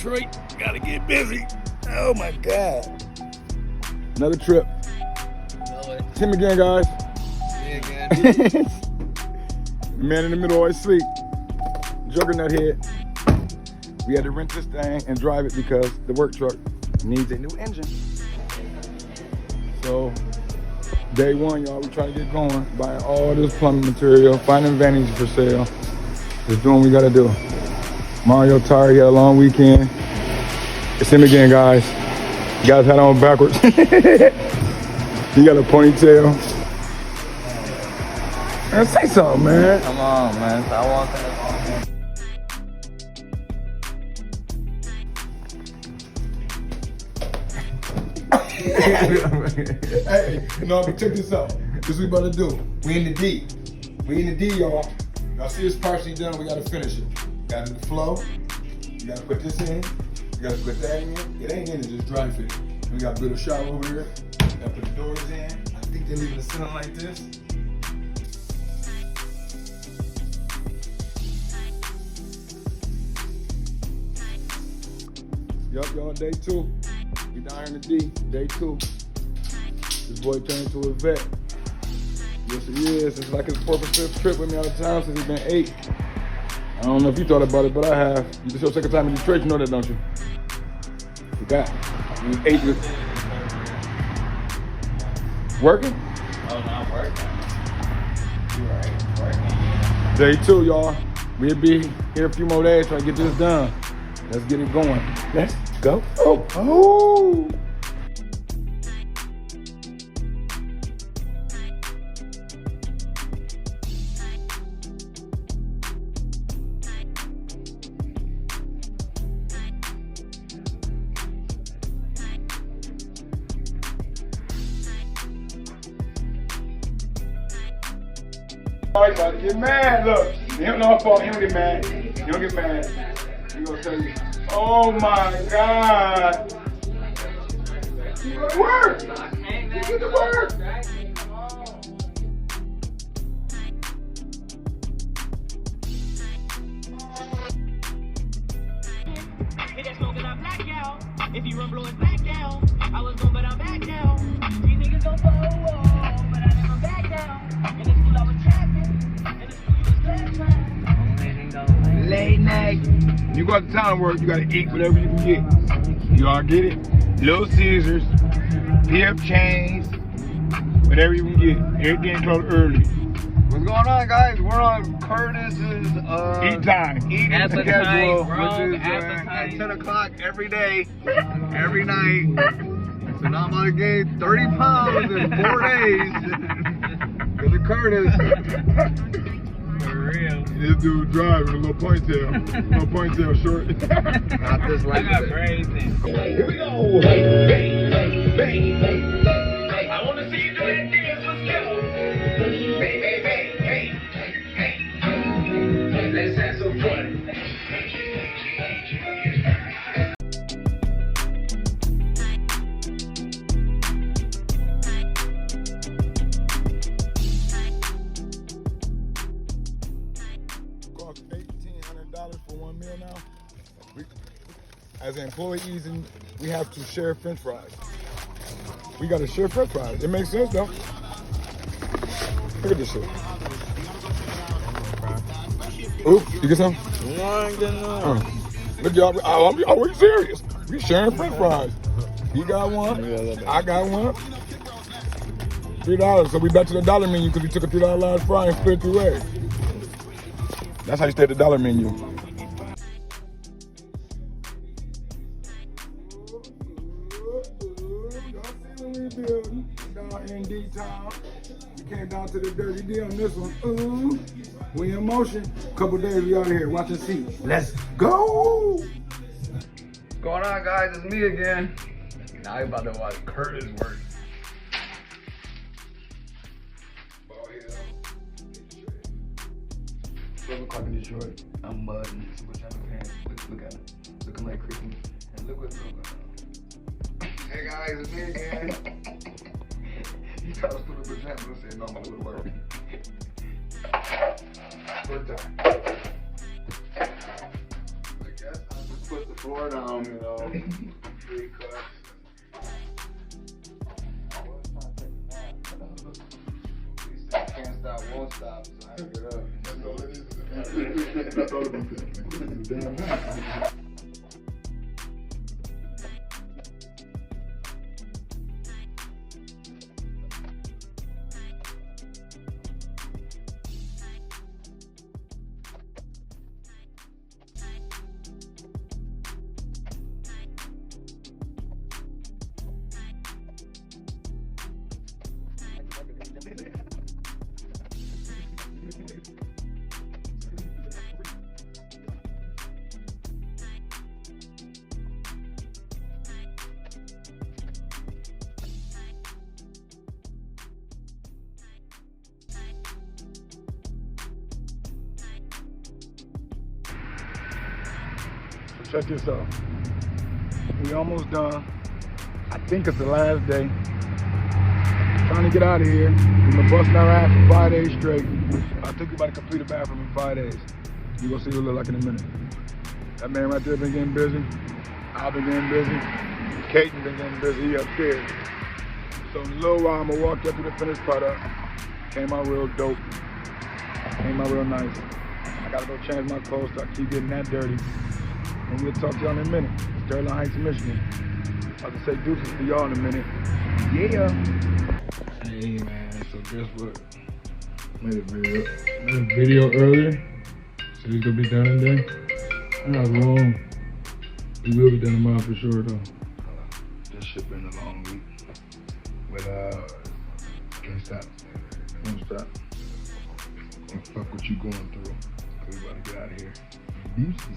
Detroit. Gotta get busy. Oh my God. Another trip. See him again, guys. See you again. Man in the middle always sleep. Juggernaut head. We had to rent this thing and drive it because the work truck needs a new engine. So, day one, y'all, we trying to get going, buying all this plumbing material, finding vanities for sale. Just doing what we gotta do. Mario tired, he had a long weekend. It's him again, guys. You guys had on backwards. He got a ponytail. Man, say something, man. Come on, man. Stop walking. Hey, no, but check this out. This is what we about to do. We in the D. We in the D, y'all. Y'all see this partially done, we gotta finish it. Got the flow. You gotta put this in. You gotta put that in. It ain't in, it just dry fit. We got a little shower over here. Gotta put the doors in. I think they're leaving the ceiling like this. Yup, y'all, day two. We down here in the D, day two. This boy turned into a vet. Yes, he is. It's like his 4th or 5th trip with me out of town since he's been 8. I don't know if you thought about it, but I have. This is your 2nd time in Detroit, you know that, don't you? Forgot. You was 8 with... Working? Oh, not working. You're right, working. Day 2, y'all. We'll be here a few more days trying to get this done. Let's get it going. Let's go. Oh, oh. Alright, about to get mad. Look, he don't know fault. He don't get mad. He don't get mad. He gonna tell you, oh my God. You go to work. You get to work. If you run, blow it back down. I was going, but I'm back down. These niggas gon' fall, but I never back down. In the school I was trapping. In the school you was clapping. Late night. When you go out to town and work, you gotta eat whatever you can get. You all get it? Little Caesars, PF chains, whatever you can get. Everything closed early. What's going on, guys? We're on Curtis's Eat time. eating Appetite, schedule, bro, which is appetite. at 10 o'clock every day, every night. So now I'm about to gain 30 pounds in 4 days. Because of Curtis. For real. This dude driving a little ponytail. Little ponytail short. Not this I late. got braids in. Here we go. I wanna see you do that dance, let's go. Hey. Let's have some fun. Cost $1,800 for 1 meal now. As employees, and we have to share French fries. We gotta share French fries. It makes sense though. Look at this shit. Oop, you get some? No, I ain't getting none. Look, y'all, I'm always serious. We sharing French fries. You got one, I got one. $3, so we back to the dollar menu because we took a $3 large fry and split it 3 ways. That's how you stay at the dollar menu. Down in D-Town. We came down to the dirty D on this one. Ooh, we in motion. Couple days we out here. Watch and see. Let's go. What's going on, guys? It's me again. Now I'm about to watch Curtis work. 12 o'clock in Detroit. I'm mudding. Super Channel pants. Look at him. Looking like Christmas. And look what's going on. Hey guys, it's me again. He tried to put the pajamas and said, no, I'm gonna work. First time. I guess I just put the floor down, you know. 3 cuts. Can't stop, won't stop, so I had to get up. That's all it is. That's all it is. Damn. Check this out. We almost done. I think it's the last day. Trying to get out of here. We've been busting our ass for 5 days straight. I took you about to complete a bathroom in 5 days. You're gonna see what it look like in a minute. That man right there been getting busy. I've been getting busy. Caden been getting busy. He upstairs. So in a little while, I'm gonna walk you through the finished product. Came out real dope. Came out real nice. I gotta go change my clothes so I keep getting that dirty. And we'll talk to y'all in a minute. Sterling Heights, Michigan. I'll just say deuces to y'all in a minute. Yeah. Hey man, so guess what? Made a video earlier. Said he's gonna be done today. I'm not wrong. He will be done tomorrow for sure though. This shit been a long week. But can't stop. Won't stop. Can't fuck what you going through. We about to get out of here. Deuces.